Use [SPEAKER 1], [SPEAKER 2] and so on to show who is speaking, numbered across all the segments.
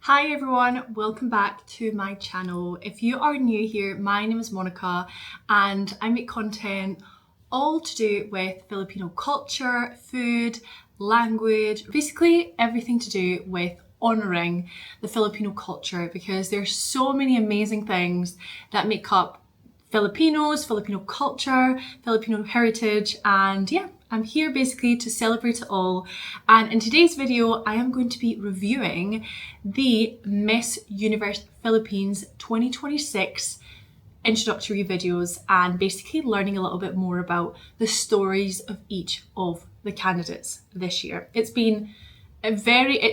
[SPEAKER 1] Hi everyone, welcome back to my channel. If you are new here, my name is Monica and I make content all to do with Filipino culture, food, language, basically everything to do with honouring the Filipino culture because there's so many amazing things that make up Filipinos, Filipino culture, Filipino heritage, and yeah, I'm here basically to celebrate it all. And in today's video, I am going to be reviewing the Miss Universe Philippines 2026 introductory videos and basically learning a little bit more about the stories of each of the candidates this year. It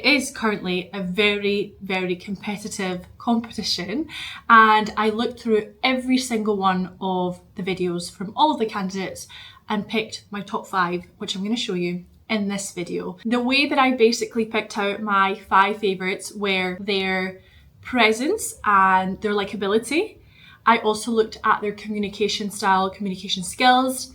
[SPEAKER 1] is currently a very competitive competition, and I looked through every single one of the videos from all of the candidates and picked my top 5, which I'm going to show you in this video. The way that I basically picked out my 5 favourites were their presence and their likability. I also looked at their communication style, communication skills.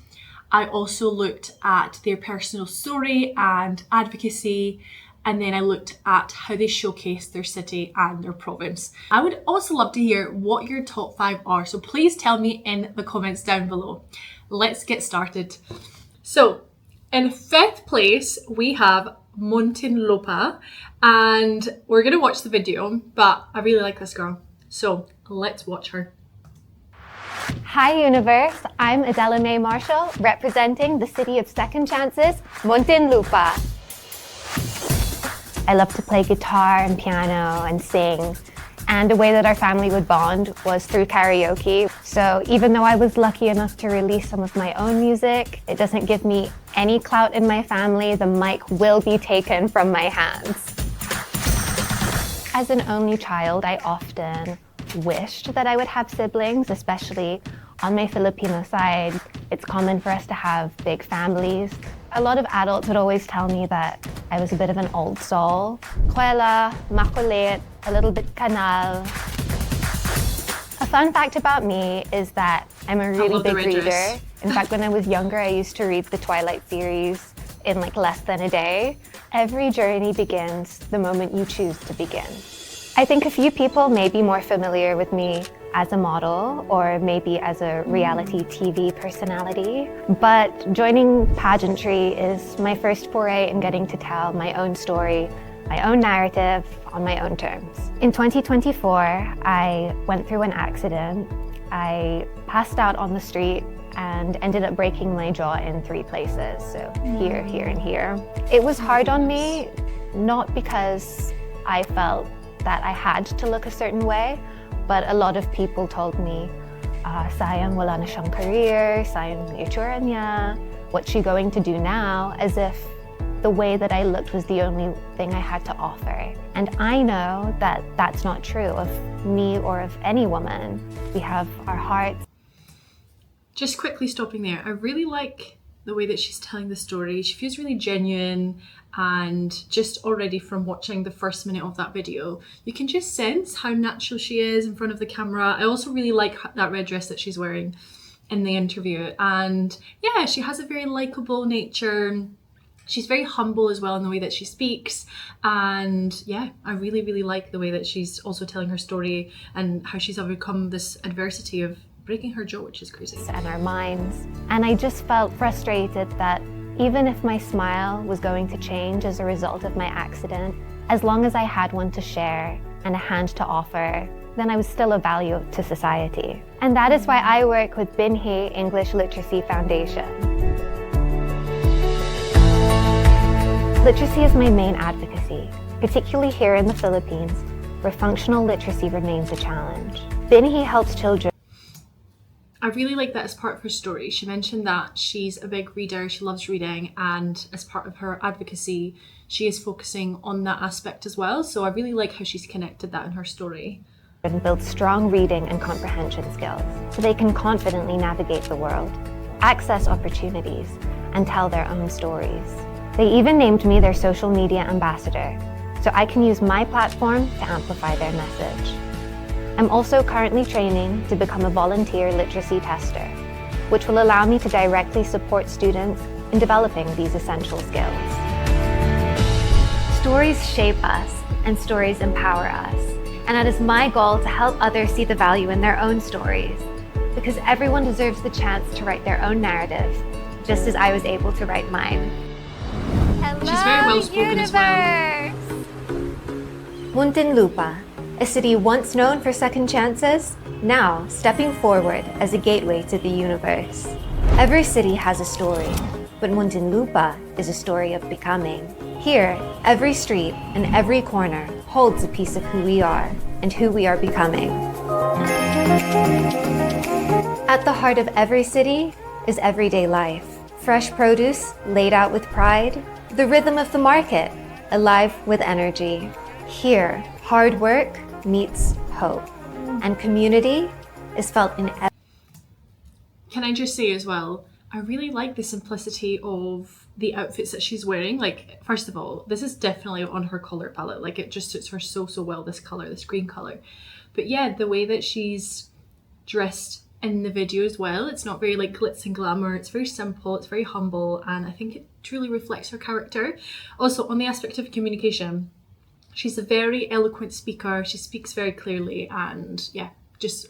[SPEAKER 1] I also looked at their personal story and advocacy. And then I looked at how they showcase their city and their province. I would also love to hear what your top 5 are, so please tell me in the comments down below. Let's get started. So, in 5th place, we have Muntinlupa, and we're gonna watch the video, but I really like this girl. So, let's watch her.
[SPEAKER 2] Hi Universe, I'm Adela Mae Marshall, representing the city of second chances, Muntinlupa. I love to play guitar and piano and sing, and the way that our family would bond was through karaoke. So even though I was lucky enough to release some of my own music, it doesn't give me any clout in my family. The mic will be taken from my hands. As an only child, I often wished that I would have siblings, especially on my Filipino side. It's common for us to have big families. A lot of adults would always tell me that I was a bit of an old soul. Kuwela, makulit, a little bit kanal. A fun fact about me is that I'm a really big reader. In fact, when I was younger, I used to read the Twilight series in like less than a day. Every journey begins the moment you choose to begin. I think a few people may be more familiar with me as a model or maybe as a reality TV personality, but joining pageantry is my first foray in getting to tell my own story, my own narrative on my own terms. In 2024, I went through an accident. I passed out on the street and ended up breaking my jaw in 3 places, so here, here, and here. It was hard on me, not because I felt that I had to look a certain way, but a lot of people told me, sayang wala na siyang career, sayang yung itsura niya, what's she going to do now? As if the way that I looked was the only thing I had to offer. And I know that that's not true of me or of any woman. We have our hearts.
[SPEAKER 1] Just quickly stopping there, I really like the way that she's telling the story. She feels really genuine, and just already from watching the first minute of that video, you can just sense how natural she is in front of the camera. I also really like that red dress that she's wearing in the interview, and yeah, she has a very likable nature. She's very humble as well in the way that she speaks, and yeah, I really like the way that she's also telling her story and how she's overcome this adversity of breaking her jaw, which is crazy.
[SPEAKER 2] And our minds. And I just felt frustrated that even if my smile was going to change as a result of my accident, as long as I had one to share and a hand to offer, then I was still of value to society. And that is why I work with Binhi English Literacy Foundation. Literacy is my main advocacy, particularly here in the Philippines, where functional literacy remains a challenge. Binhi helps children.
[SPEAKER 1] I really like that as part of her story. She mentioned that she's a big reader, she loves reading, and as part of her advocacy, she is focusing on that aspect as well. So I really like how she's connected that in her story.
[SPEAKER 2] And build strong reading and comprehension skills so they can confidently navigate the world, access opportunities, and tell their own stories. They even named me their social media ambassador, so I can use my platform to amplify their message. I'm also currently training to become a volunteer literacy tester, which will allow me to directly support students in developing these essential skills.
[SPEAKER 3] Stories shape us,
[SPEAKER 2] and stories empower us. And it is my goal to help others see the value in their own stories, because everyone deserves the chance to write their own narrative, just as I was able to write mine. Hello,
[SPEAKER 1] she's very well spoken as well.
[SPEAKER 2] Muntinlupa, a city once known for second chances, now stepping forward as a gateway to the universe. Every city has a story, but Muntinlupa is a story of becoming. Here, every street and every corner holds a piece of who we are and who we are becoming. At the heart of every city is everyday life. Fresh produce laid out with pride, the rhythm of the market, alive with energy. Here, hard work meets hope, and community is felt in every.
[SPEAKER 1] Can I just say as well, I really like the simplicity of the outfits that she's wearing. Like, first of all, this is definitely on her colour palette. Like, it just suits her so well, this colour, this green colour. But yeah, the way that she's dressed in the video as well, it's not very like glitz and glamour, it's very simple, it's very humble, and I think it truly reflects her character. Also, on the aspect of communication, she's a very eloquent speaker, she speaks very clearly, and yeah, just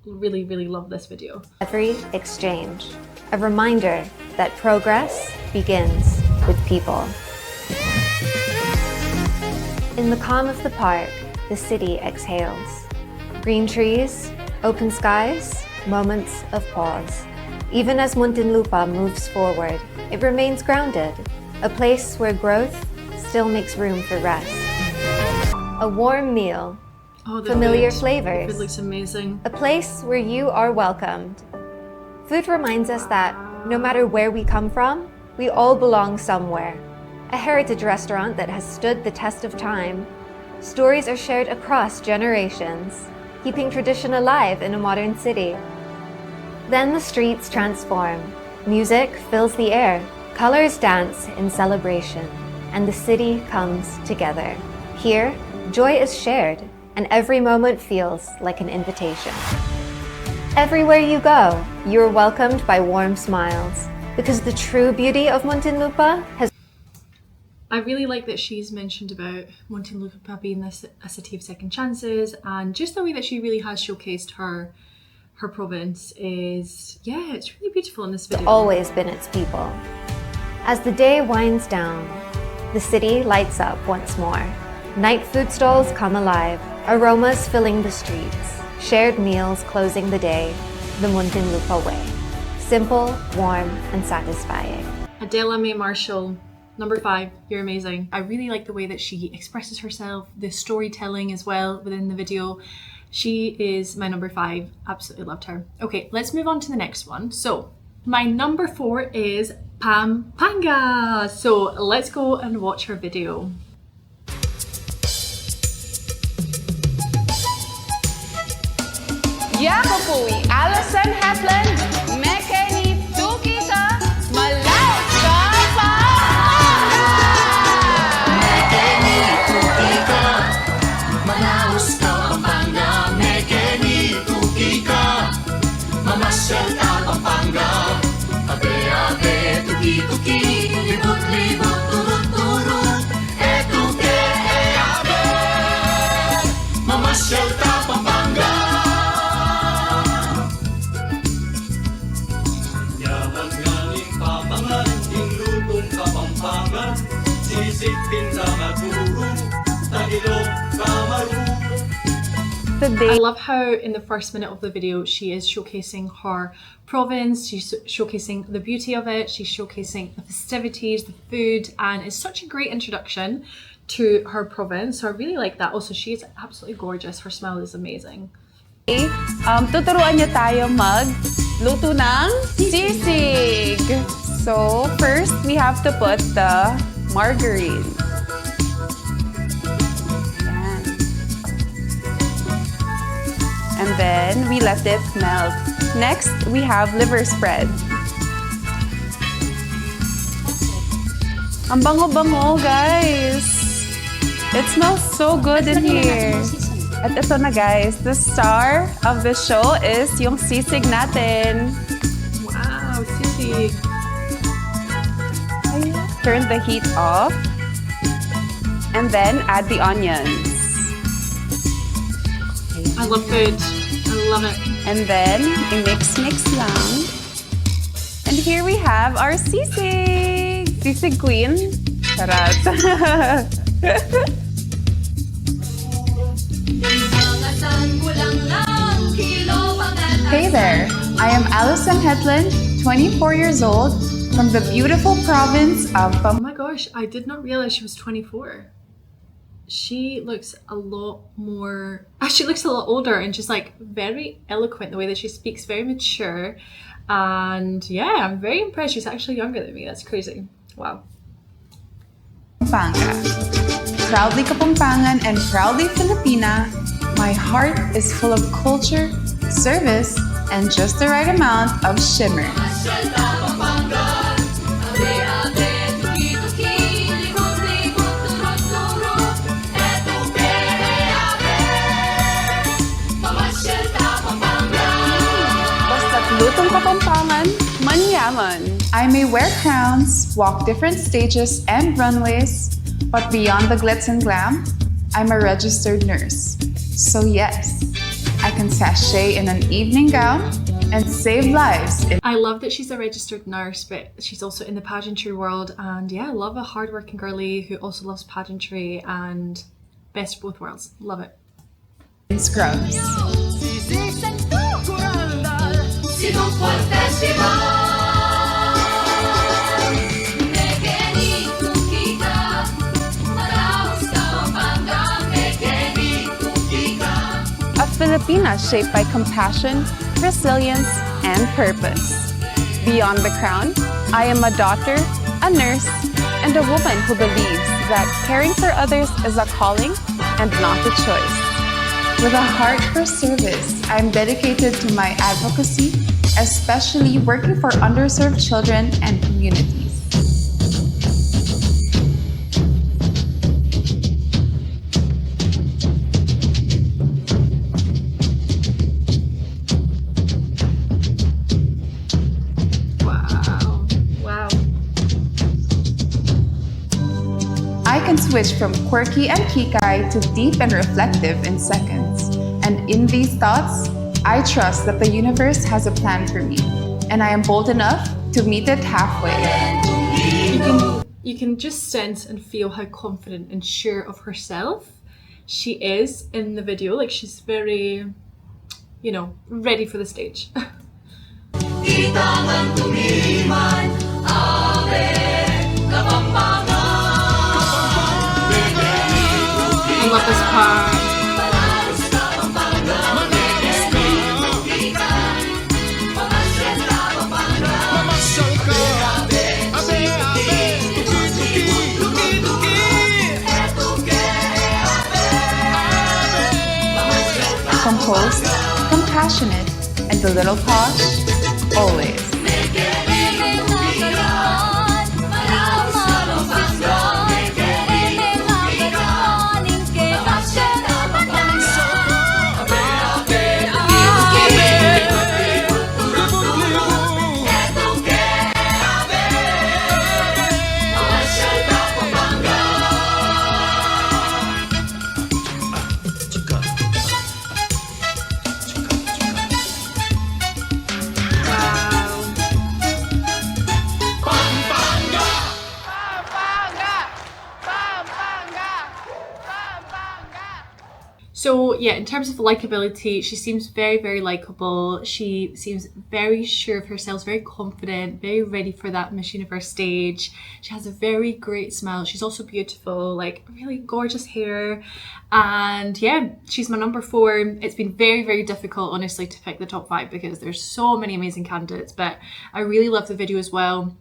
[SPEAKER 1] really love this video.
[SPEAKER 2] Every exchange, a reminder that progress begins with people. In the calm of the park, the city exhales. Green trees, open skies, moments of pause. Even as Muntinlupa moves forward, it remains grounded, a place where growth still makes room for rest. A warm meal, familiar flavors.
[SPEAKER 1] It looks amazing.
[SPEAKER 2] A place where you are welcomed. Food reminds us that no matter where we come from, we all belong somewhere. A heritage restaurant that has stood the test of time. Stories are shared across generations, keeping tradition alive in a modern city. Then the streets transform. Music fills the air. Colors dance in celebration, and the city comes together. Here, joy is shared, and every moment feels like an invitation. Everywhere you go, you're welcomed by warm smiles, because the true beauty of Muntinlupa has.
[SPEAKER 1] I really like that she's mentioned about Muntinlupa being a city of second chances, and just the way that she really has showcased her province is, yeah, it's really beautiful in this video.
[SPEAKER 2] Always been its people. As the day winds down, the city lights up once more. Night food stalls come alive, aromas filling the streets, shared meals closing the day, the Muntinlupa way. Simple, warm, and satisfying.
[SPEAKER 1] Adela Mae Marshall, number 5, you're amazing. I really like the way that she expresses herself, the storytelling as well within the video. She is my number 5, absolutely loved her. Okay, let's move on to the next one. So, my number 4 is Pampanga. So, let's go and watch her video.
[SPEAKER 3] Ako po'y Alison Hetland, Mekeni Tukisa, Malaos ka Pampanga!
[SPEAKER 4] Mekeni Tukika, Malaos ka Pampanga, Mekeni Tukika, mamasyal ka Pampanga, abe-abe, tuki-tuki, libut-libut, turut-turut, etuke, abe, mamasyal ka Pampanga.
[SPEAKER 1] I love how in the first minute of the video she is showcasing her province, she's showcasing the beauty of it, she's showcasing the festivities, the food, and it's such a great introduction to her province. So I really like that. Also, she is absolutely gorgeous. Her smile is amazing.
[SPEAKER 3] Tuturuan niyo tayo magluto ng sisig. So, first, we have to put the margarine. Ayan. And then, we let it melt. Next, we have liver spread. Ang bango-bango, guys! It smells so good in here. At ito na, guys. The star of the show is yung sisig natin.
[SPEAKER 1] Wow, sisig!
[SPEAKER 3] Turn the heat off. And then add the onions.
[SPEAKER 1] I love food. I love it.
[SPEAKER 3] And then i-mix lang. And here we have our sisig. Sisig queen. Charot.
[SPEAKER 5] Hey there, I am Allison Hetland, 24 years old, from the beautiful province of
[SPEAKER 1] Oh my gosh, I did not realize she was 24. She looks a lot more, she looks a lot older and just like very eloquent, the way that she speaks, very mature. And yeah, I'm very impressed. She's actually younger than me. That's crazy. Wow.
[SPEAKER 5] Pampanga. Proudly Kapampangan and proudly Filipina, my heart is full of culture, service, and just the right amount of shimmer.
[SPEAKER 3] Lutong Kapampangan, manyaman.
[SPEAKER 5] I may wear crowns, walk different stages and runways, but beyond the glitz and glam, I'm a registered nurse. So yes, I can sashay in an evening gown and save lives.
[SPEAKER 1] I love that she's a registered nurse, but she's also in the pageantry world. And yeah, I love a hardworking girly who also loves pageantry and best of both worlds. Love it.
[SPEAKER 5] In scrubs.
[SPEAKER 3] A Filipina shaped by compassion, resilience, and purpose. Beyond the crown, I am a daughter, a nurse, and a woman who believes that caring for others is a calling and not a choice.
[SPEAKER 5] With a heart for service, I'm dedicated to my advocacy, especially working for underserved children and communities.
[SPEAKER 1] Wow.
[SPEAKER 5] I can switch from quirky and kikai to deep and reflective in seconds. And in these thoughts, I trust that the universe has a plan for me, and I am bold enough to meet it halfway.
[SPEAKER 1] You can just sense and feel how confident and sure of herself she is in the video. Like she's very, you know, ready for the stage. I love this part.
[SPEAKER 5] Composed, compassionate, and a little posh, always.
[SPEAKER 1] So yeah, in terms of likability, she seems very, very likable. She seems very sure of herself, very confident, very ready for that Miss Universe stage. She has a very great smile. She's also beautiful, like really gorgeous hair. And yeah, she's my number 4. It's been very, very difficult, honestly, to pick the top 5 because there's so many amazing candidates, but I really love the video as well.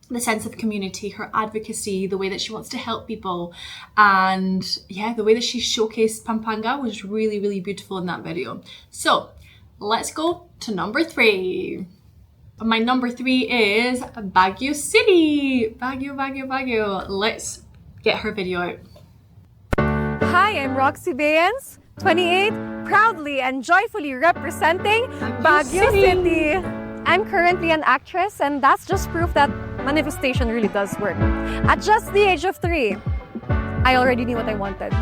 [SPEAKER 1] The sense of community, her advocacy, the way that she wants to help people, and yeah, the way that she showcased Pampanga was really, really beautiful in that video. So let's go to number 3. My number 3 is Baguio City. Baguio. Let's get her video out.
[SPEAKER 6] Hi, I'm Roxy Bayens, 28, proudly and joyfully representing Baguio City. I'm currently an actress, and that's just proof that manifestation really does work. At just the age of 3, I already knew what I wanted.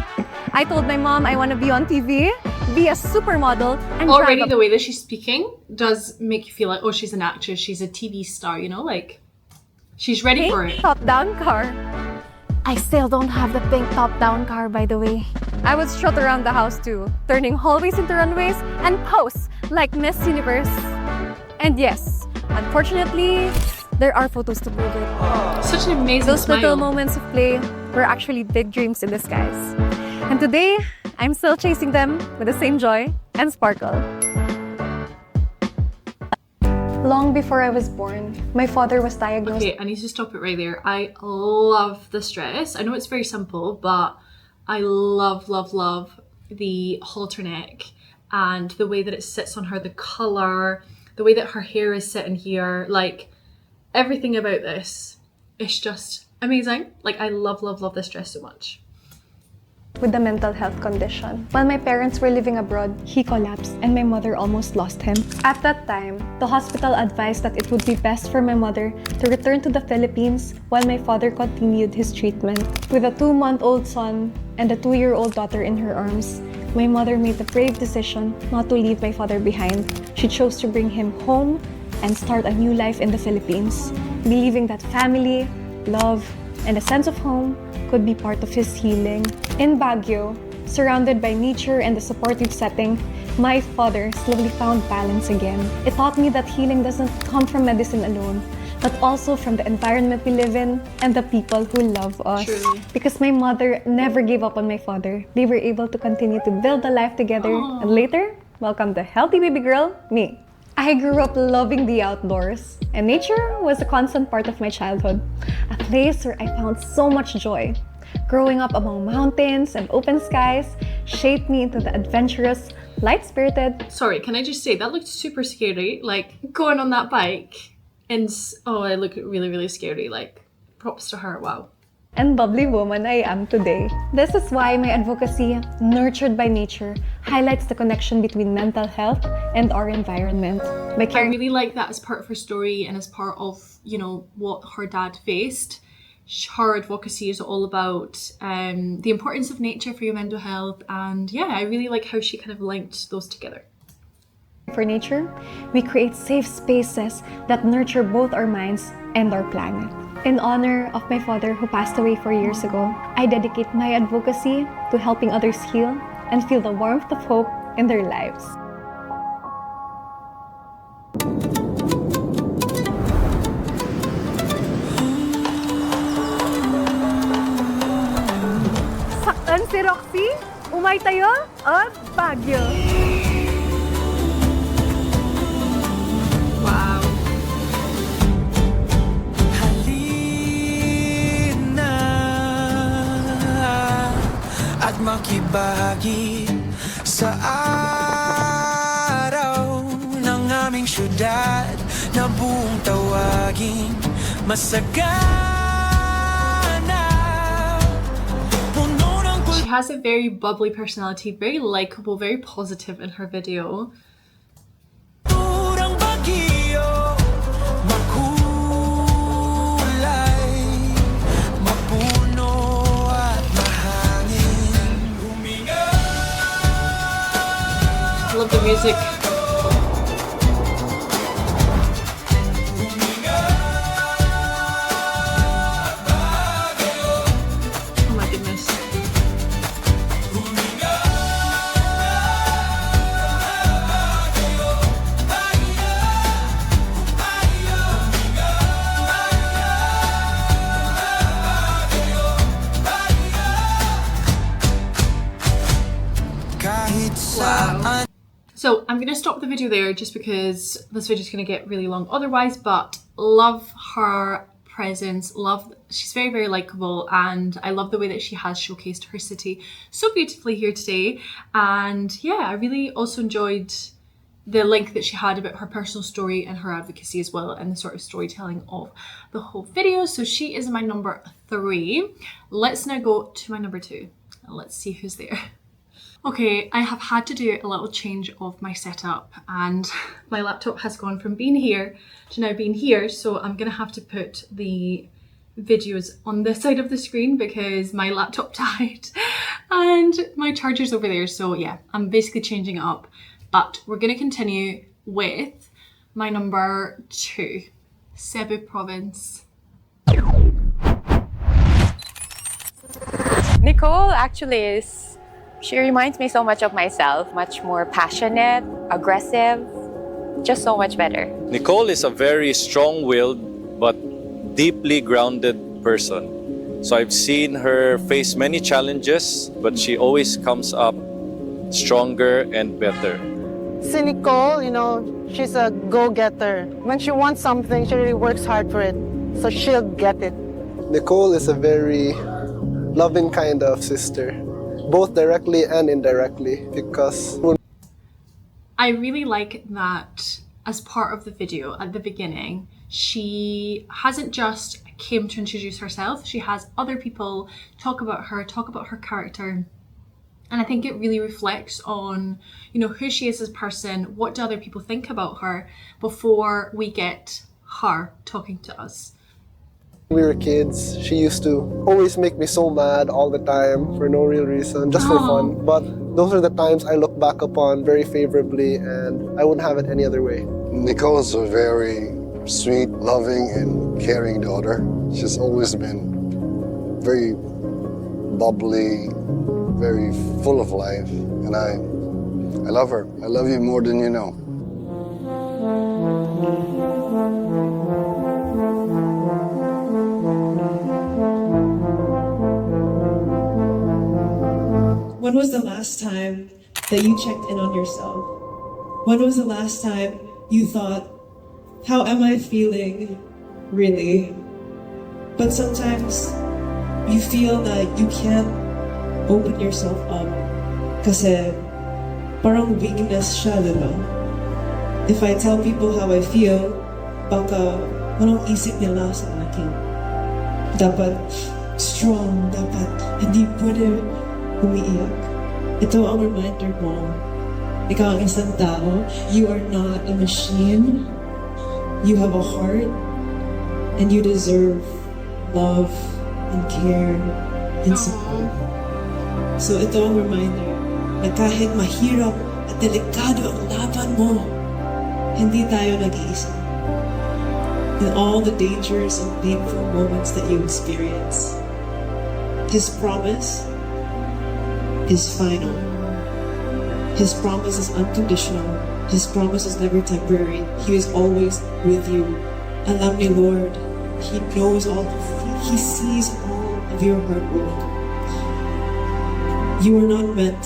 [SPEAKER 6] I told my mom I want to be on TV, be a supermodel, and
[SPEAKER 1] Already
[SPEAKER 6] drive
[SPEAKER 1] the way that she's speaking does make you feel like, oh, she's an actress, she's a TV star, you know, like she's ready for it.
[SPEAKER 6] top-down car. I still don't have the pink top-down car, by the way. I would strut around the house too, turning hallways into runways and pose like Miss Universe. And yes, unfortunately, there are photos to prove it.
[SPEAKER 1] Such an amazing
[SPEAKER 6] Those
[SPEAKER 1] smile.
[SPEAKER 6] little moments of play were actually big dreams in disguise. And today, I'm still chasing them with the same joy and sparkle. Long before I was born, my father was diagnosed.
[SPEAKER 1] Okay, I need to stop it right there. I love this dress. I know it's very simple, but I love, love, love the halter neck and the way that it sits on her, the colour, the way that her hair is sitting here, like everything about this is just amazing. Like I love, love, love this dress so much.
[SPEAKER 6] With a mental health condition. While my parents were living abroad, he collapsed and my mother almost lost him. At that time, the hospital advised that it would be best for my mother to return to the Philippines while my father continued his treatment. With a 2-month-old son and a 2-year-old daughter in her arms, my mother made the brave decision not to leave my father behind. She chose to bring him home and start a new life in the Philippines, believing that family, love, and a sense of home could be part of his healing. In Baguio, surrounded by nature and a supportive setting, my father slowly found balance again. It taught me that healing doesn't come from medicine alone, but also from the environment we live in and the people who love us.
[SPEAKER 1] Truly.
[SPEAKER 6] Because my mother never gave up on my father. They were able to continue to build a life together, and later, welcome the healthy baby girl, me. I grew up loving the outdoors, and nature was a constant part of my childhood, a place where I found so much joy. Growing up among mountains and open skies shaped me into the adventurous, light-spirited.
[SPEAKER 1] Sorry, can I just say, that looked super scary, like going on that bike. And oh, I look really, really scary, like props to her, wow.
[SPEAKER 6] And bubbly woman I am today. This is why my advocacy, nurtured by nature, highlights the connection between mental health and our environment. By
[SPEAKER 1] I
[SPEAKER 6] caring
[SPEAKER 1] really like that as part of her story and as part of, you know, what her dad faced. Her advocacy is all about the importance of nature for your mental health, and yeah, I really like how she kind of linked those together.
[SPEAKER 6] for nature, we create safe spaces that nurture both our minds and our planet. In honor of my father who passed away 4 years ago, I dedicate my advocacy to helping others heal and feel the warmth of hope in their lives. Saktan si Roxy, umay tayo at Baguio.
[SPEAKER 1] Wow.
[SPEAKER 4] Halina at makibahagi sa araw ng aming syudad na buong tawagin masagana.
[SPEAKER 1] She has a very bubbly personality, very likable, very positive in her video. I love the music. Oh my goodness. Wow. So I'm going to stop the video there just because this video is going to get really long otherwise, but love her presence, she's very, very likable, and I love the way that she has showcased her city so beautifully here today. And yeah, I really also enjoyed the link that she had about her personal story and her advocacy as well, and the sort of storytelling of the whole video. So she is my number 3. Let's now go to my number 2 and let's see who's there. Okay, I have had to do a little change of my setup, and my laptop has gone from being here to now being here, so I'm gonna have to put the videos on this side of the screen because my laptop died and my charger's over there. So yeah, I'm basically changing it up. But we're going to continue with my number 2, Cebu province.
[SPEAKER 7] Nicole actually she reminds me so much of myself, much more passionate, aggressive, just so much better.
[SPEAKER 8] Nicole is a very strong-willed but deeply grounded person. So I've seen her face many challenges, but she always comes up stronger and better.
[SPEAKER 9] Si Nicole, she's a go-getter. When she wants something, she really works hard for it. So she'll get it.
[SPEAKER 10] Nicole is a very loving kind of sister, both directly and indirectly, because
[SPEAKER 1] I really like that as part of the video at the beginning, she hasn't just came to introduce herself, she has other people talk about her character. And I think it really reflects on, who she is as a person, what do other people think about her before we get her talking to us.
[SPEAKER 10] we were kids, she used to always make me so mad all the time for no real reason, just for fun. But those are the times I look back upon very favorably, and I wouldn't have it any other way.
[SPEAKER 11] Nicole's a very sweet, loving, and caring daughter. She's always been very bubbly, very full of life, and I love her. I love you more than you know.
[SPEAKER 12] When was the last time that you checked in on yourself? When was the last time you thought, how am I feeling, really? But sometimes you feel that you can't open yourself up kasi parang weakness siya, diba? If I tell people how I feel, baka walang isip nila sa akin. Dapat strong, dapat hindi pwede umiiyak. Ito ang reminder mo, ikaw ang isang tao, you are not a machine, you have a heart, and you deserve love and care and support. So ito ang reminder na kahit mahirap at delikado ang laban mo, hindi tayo nag-iisa. In all the dangers and painful moments that you experience, His promise is final. His promise is unconditional. His promise is never temporary. He is always with you. Alam ni Lord, He knows all, He sees all of your hard work. You are not meant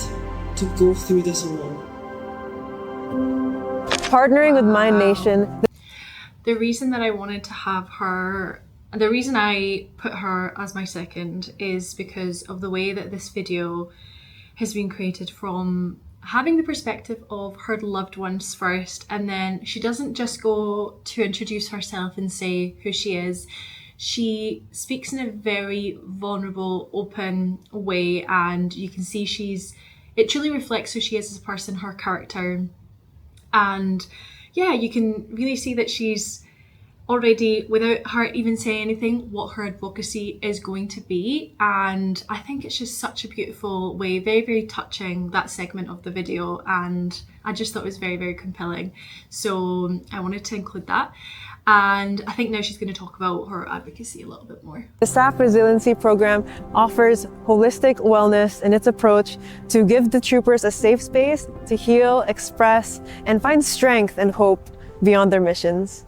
[SPEAKER 12] to go through this alone.
[SPEAKER 9] Partnering with Mind Nation.
[SPEAKER 1] The reason that I wanted to have her, the reason I put her as my second is because of the way that this video has been created, from having the perspective of her loved ones first, and then she doesn't just go to introduce herself and say who she is. She speaks in a very vulnerable, open way, and you can see it truly reflects who she is as a person, her character. And yeah, you can really see that she's already, without her even saying anything, what her advocacy is going to be. And I think it's just such a beautiful way, very, very touching, that segment of the video, and I just thought it was very, very compelling. So I wanted to include that. And I think now she's going to talk about her advocacy a little bit more.
[SPEAKER 9] The Staff Resiliency Program offers holistic wellness in its approach to give the troopers a safe space to heal, express, and find strength and hope beyond their missions.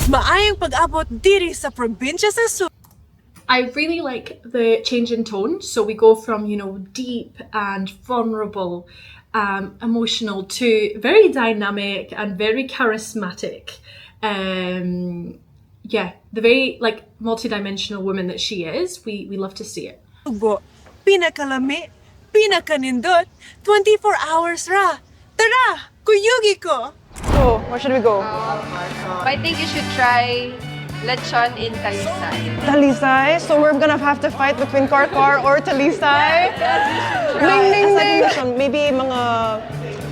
[SPEAKER 13] Maayong pag-abot diri sa probinsya sa Cebu.
[SPEAKER 1] I really like the change in tone. So we go from, deep and vulnerable, emotional, to very dynamic and very charismatic. Yeah, the very multi-dimensional woman that she is. We love to see it.
[SPEAKER 13] Pinakalami, pinakanindot, 24 hours ra. Tara, kuyugi ko.
[SPEAKER 9] So, where should we go?
[SPEAKER 14] I think you should try lechon in Talisay.
[SPEAKER 9] Talisay? So we're gonna have to fight between Karkar or Talisay? Ding, ding, ding! Maybe mga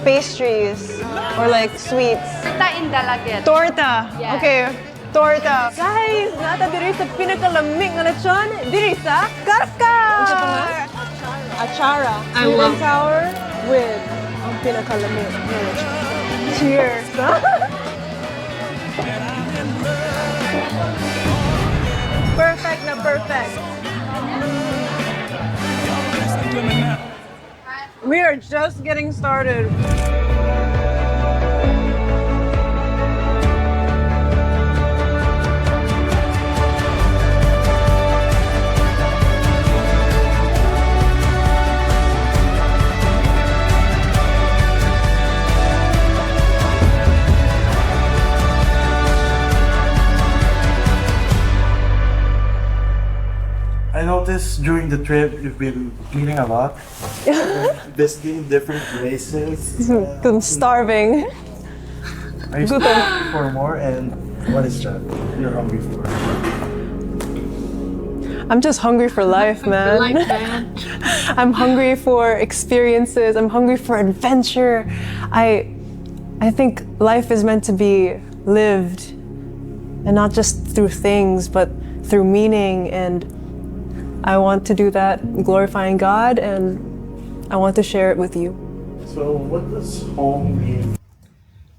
[SPEAKER 9] pastries or sweets.
[SPEAKER 14] Torta in Dalaget.
[SPEAKER 9] Torta!
[SPEAKER 14] Yeah.
[SPEAKER 9] Okay. Torta. Guys, nata diri sa pinakalamig na lechon, diri sa Karkar! Achara.
[SPEAKER 1] I
[SPEAKER 9] Sweet
[SPEAKER 1] love
[SPEAKER 9] and sour with ang pinakalamig na lechon. Cheers! Perfect na perfect. We are just getting started.
[SPEAKER 15] I noticed during the trip you've been eating a lot, visiting different places.
[SPEAKER 9] I'm starving.
[SPEAKER 15] Are you still hungry for more? And what is that you're hungry for?
[SPEAKER 9] I'm just hungry for life, man. I'm hungry for experiences. I'm hungry for adventure. I think life is meant to be lived, and not just through things, but through meaning. And I want to do that, glorifying God, and I want to share it with you.
[SPEAKER 15] So, what does home mean?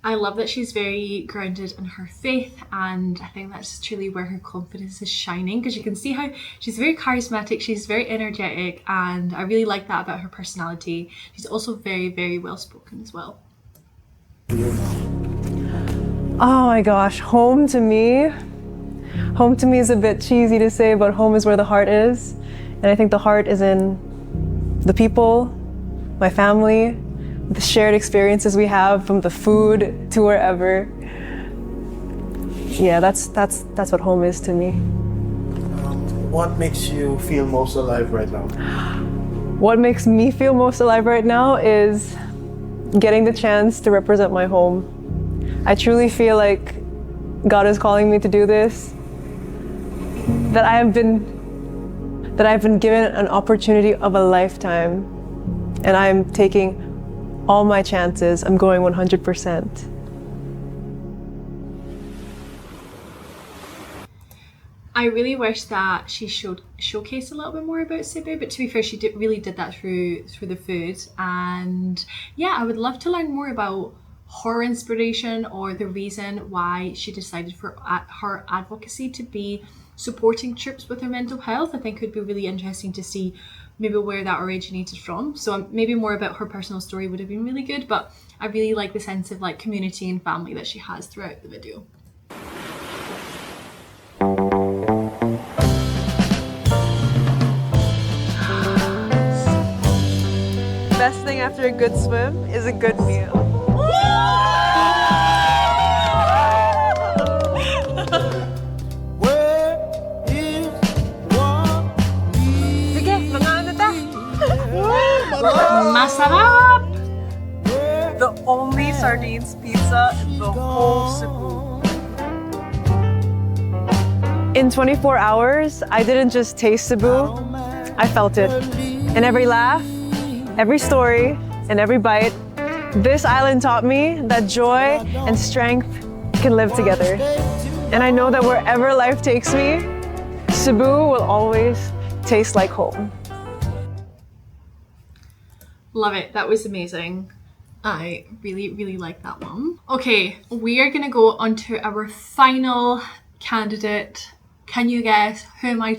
[SPEAKER 1] I love that she's very grounded in her faith, and I think that's truly where her confidence is shining, because you can see how she's very charismatic, she's very energetic, and I really like that about her personality. She's also very, very well spoken as well.
[SPEAKER 9] Oh my gosh, home to me is a bit cheesy to say, but home is where the heart is. And I think the heart is in the people, my family, the shared experiences we have, from the food to wherever. Yeah, that's what home is to me.
[SPEAKER 15] What makes you feel most alive right now?
[SPEAKER 9] What makes me feel most alive right now is getting the chance to represent my home. I truly feel like God is calling me to do this. That I've been given an opportunity of a lifetime, and I'm taking all my chances. I'm going 100%.
[SPEAKER 1] I really wish that she showcased a little bit more about Cebu, but to be fair, she really did that through the food. And yeah, I would love to learn more about her inspiration, or the reason why she decided for her advocacy to be supporting troops with their mental health. I think it would be really interesting to see maybe where that originated from. So maybe more about her personal story would have been really good, but I really like the sense of like community and family that she has throughout the video.
[SPEAKER 9] Best thing after a good swim is a good meal.
[SPEAKER 1] Masarap!
[SPEAKER 9] The only sardines pizza in the whole Cebu. In 24 hours, I didn't just taste Cebu, I felt it. In every laugh, every story, and every bite, this island taught me that joy and strength can live together. And I know that wherever life takes me, Cebu will always taste like home.
[SPEAKER 1] Love it. That was amazing. I really, really like that one. Okay, we are gonna go on to our final candidate. Can you guess who my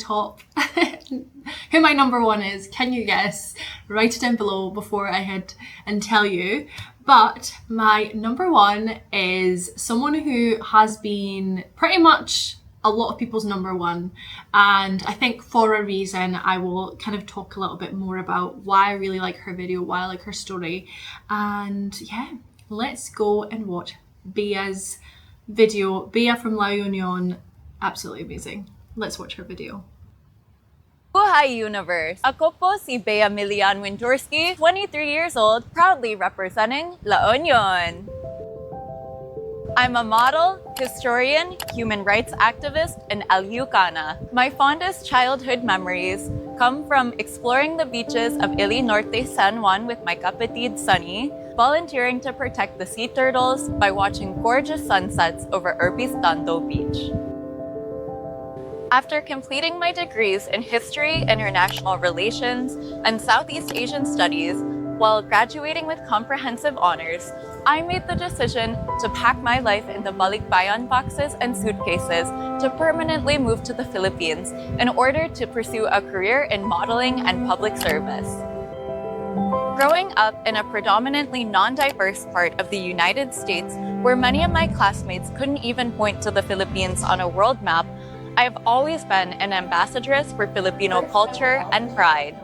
[SPEAKER 1] who my number one is? Can you guess? Write it down below before I head and tell you. But my number one is someone who has been pretty much a lot of people's number one, and I think for a reason. I will kind of talk a little bit more about why I really like her video, why I like her story, and yeah, let's go and watch Bea's video. Bea from La Union, absolutely amazing. Let's watch her video.
[SPEAKER 16] Hi Universe! Ako po si Bea Milian Winturski, 23 years old, proudly representing La Union. I'm a model, historian, human rights activist, and Aleucana. My fondest childhood memories come from exploring the beaches of Ili Norte, San Juan with my kapatid Sunny, volunteering to protect the sea turtles by watching gorgeous sunsets over Urbistondo Beach. After completing my degrees in History, International Relations, and Southeast Asian Studies, while graduating with comprehensive honors, I made the decision to pack my life into balikbayan boxes and suitcases to permanently move to the Philippines in order to pursue a career in modeling and public service. Growing up in a predominantly non-diverse part of the United States, where many of my classmates couldn't even point to the Philippines on a world map, I've always been an ambassadress for Filipino culture and pride.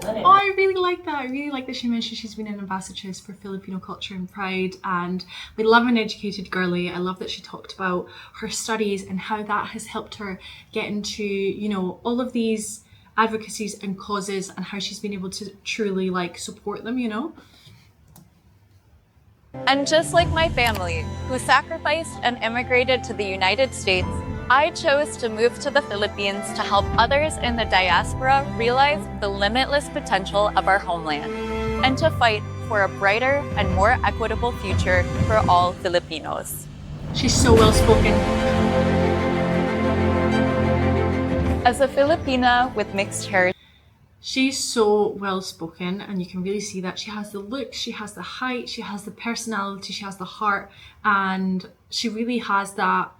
[SPEAKER 1] Oh, I really like that. I really like that she mentioned she's been an ambassadress for Filipino culture and pride, and we love an educated girly. I love that she talked about her studies and how that has helped her get into, you know, all of these advocacies and causes, and how she's been able to truly like support them, you know.
[SPEAKER 16] And just like my family, who sacrificed and immigrated to the United States, I chose to move to the Philippines to help others in the diaspora realize the limitless potential of our homeland and to fight for a brighter and more equitable future for all Filipinos.
[SPEAKER 1] She's so well spoken.
[SPEAKER 16] As a Filipina with mixed heritage,
[SPEAKER 1] she's so well spoken, and you can really see that. She has the look, she has the height, she has the personality, she has the heart, and she really has that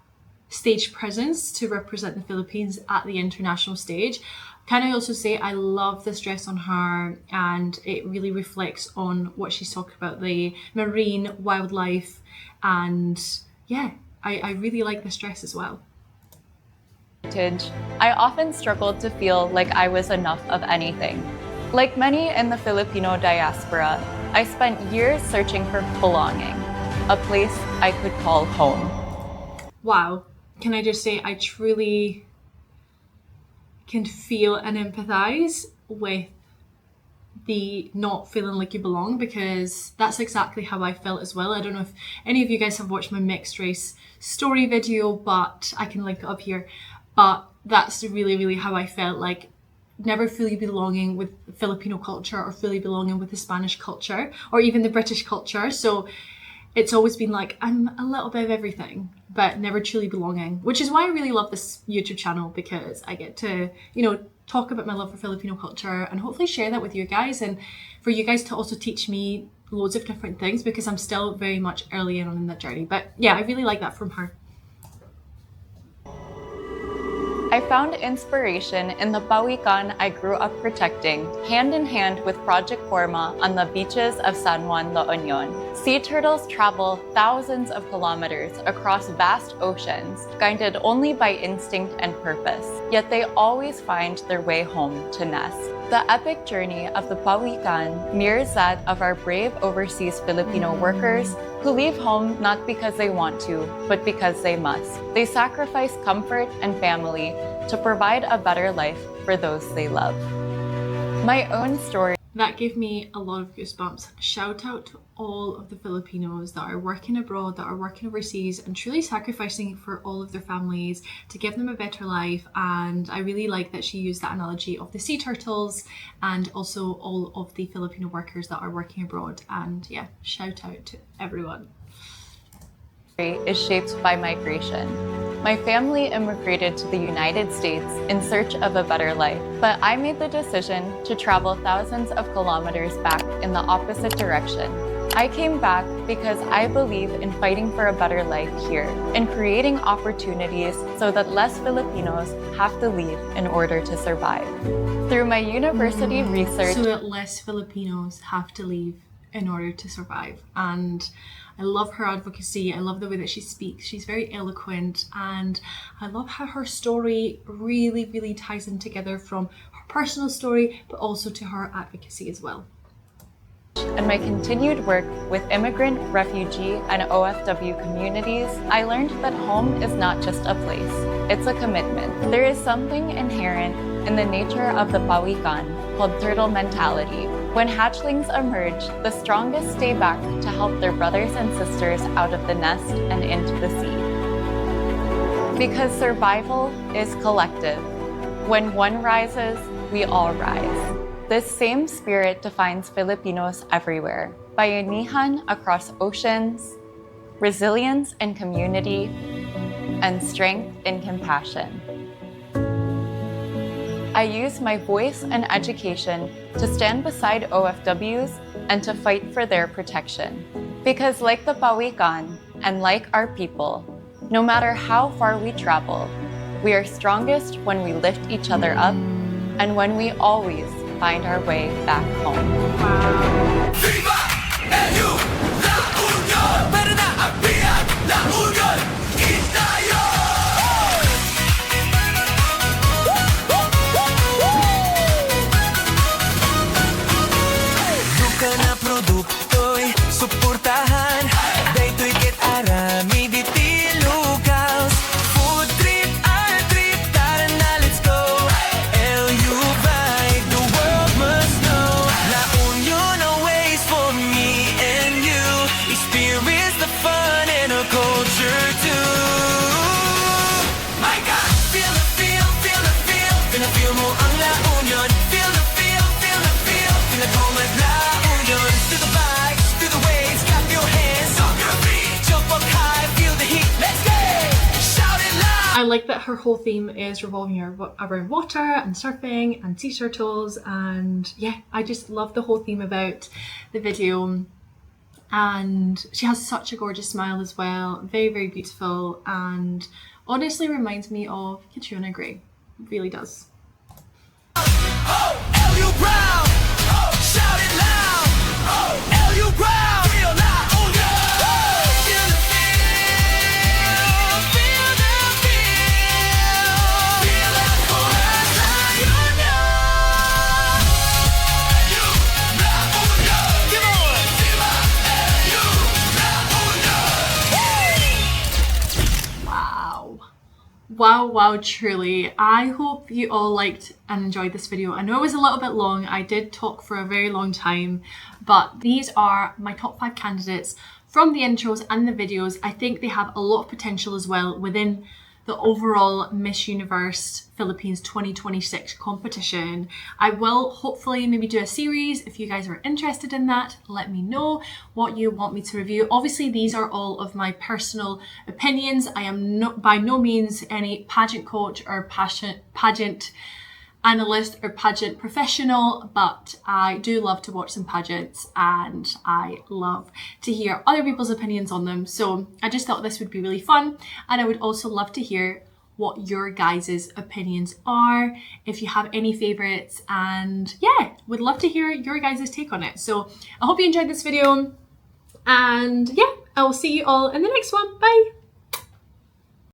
[SPEAKER 1] stage presence to represent the Philippines at the international stage. Can I also say I love this dress on her, and it really reflects on what she's talking about, the marine wildlife, and yeah, I really like this dress as well.
[SPEAKER 16] I often struggled to feel like I was enough of anything. Like many in the Filipino diaspora, I spent years searching for belonging, a place I could call home.
[SPEAKER 1] Wow. Can I just say I truly can feel and empathize with the not feeling like you belong, because that's exactly how I felt as well. I don't know if any of you guys have watched my mixed race story video, but I can link it up here. But that's really how I felt, like never fully belonging with Filipino culture or fully belonging with the Spanish culture or even the British culture. So it's always been like I'm a little bit of everything, but never truly belonging, which is why I really love this YouTube channel, because I get to, you know, talk about my love for Filipino culture and hopefully share that with you guys, and for you guys to also teach me loads of different things, because I'm still very much early on in that journey. But yeah, I really like that from her.
[SPEAKER 16] I found inspiration in the pawikan I grew up protecting, hand in hand with Project Forma on the beaches of San Juan, La Union. Sea turtles travel thousands of kilometers across vast oceans, guided only by instinct and purpose, yet they always find their way home to nest. The epic journey of the pawikan mirrors that of our brave overseas Filipino workers who leave home not because they want to, but because they must. They sacrifice comfort and family to provide a better life for those they love. My own story.
[SPEAKER 1] That gave me a lot of goosebumps. Shout out to all of the Filipinos that are working abroad, that are working overseas, and truly sacrificing for all of their families to give them a better life. And I really like that she used that analogy of the sea turtles and also all of the Filipino workers that are working abroad. And yeah, shout out to everyone.
[SPEAKER 16] Is shaped by migration. My family immigrated to the United States in search of a better life, but I made the decision to travel thousands of kilometers back in the opposite direction. I came back because I believe in fighting for a better life here and creating opportunities so that less Filipinos have to leave in order to survive. Through my university research,
[SPEAKER 1] so that less Filipinos have to leave in order to survive. And I love her advocacy. I love the way that she speaks. She's very eloquent, and I love how her story really ties in together, from her personal story but also to her advocacy as well.
[SPEAKER 16] And my continued work with immigrant, refugee, and OFW communities, I learned that home is not just a place, it's a commitment. There is something inherent in the nature of the pawikan called turtle mentality, When hatchlings emerge, the strongest stay back to help their brothers and sisters out of the nest and into the sea. Because survival is collective. When one rises, we all rise. This same spirit defines Filipinos everywhere. Bayanihan across oceans, resilience in community, and strength in compassion. I use my voice and education to stand beside OFWs and to fight for their protection. Because like the Pawikan and like our people, no matter how far we travel, we are strongest when we lift each other up and when we always find our way back home.
[SPEAKER 4] Viva EU, la Unión, pero na abiyak, la Unión, itayo! Duka na produkto'y suportahan, daytoy ket arami di tilugaws. Food trip, art trip, tara na let's go. LU vibe, the world must know. La Unión always for me and you. Experience the fun and a culture too. My God, feel the feel, feel the feel. Feel the feel mo ang La Unión. Feel the feel, feel the feel. Feel the home at La Unión. Through the vibes, through the waves, clap your hands. On your feet, jump up high, feel the heat. Let's go! Shout it loud!
[SPEAKER 1] I like that her whole theme is revolving around water and surfing and sea turtles, and yeah, I just love the whole theme about the video. And she has such a gorgeous smile as well, very, very beautiful, and honestly reminds me of Katrina Gray. It really does.
[SPEAKER 4] LU Brown! Shout it loud! LU Brown! Feel La Unión! Feel the feel! Feel the feel! Feel La Unión! LU La Unión! Come on! Viva LU La Unión!
[SPEAKER 1] Wow. Wow, wow, truly. I hope you all liked and enjoyed this video. I know it was a little bit long. I did talk for a very long time, but these are my top 5 candidates from the intros and the videos. I think they have a lot of potential as well within the overall Miss Universe Philippines 2026 competition. I will hopefully maybe do a series. If you guys are interested in that, let me know what you want me to review. Obviously, these are all of my personal opinions. I am by no means any pageant coach or pageant analyst or pageant professional, but I do love to watch some pageants and I love to hear other people's opinions on them. So I just thought this would be really fun, and I would also love to hear what your guys' opinions are, if you have any favorites, and yeah, would love to hear your guys' take on it. So I hope you enjoyed this video, and yeah, I will see you all in the next one. Bye!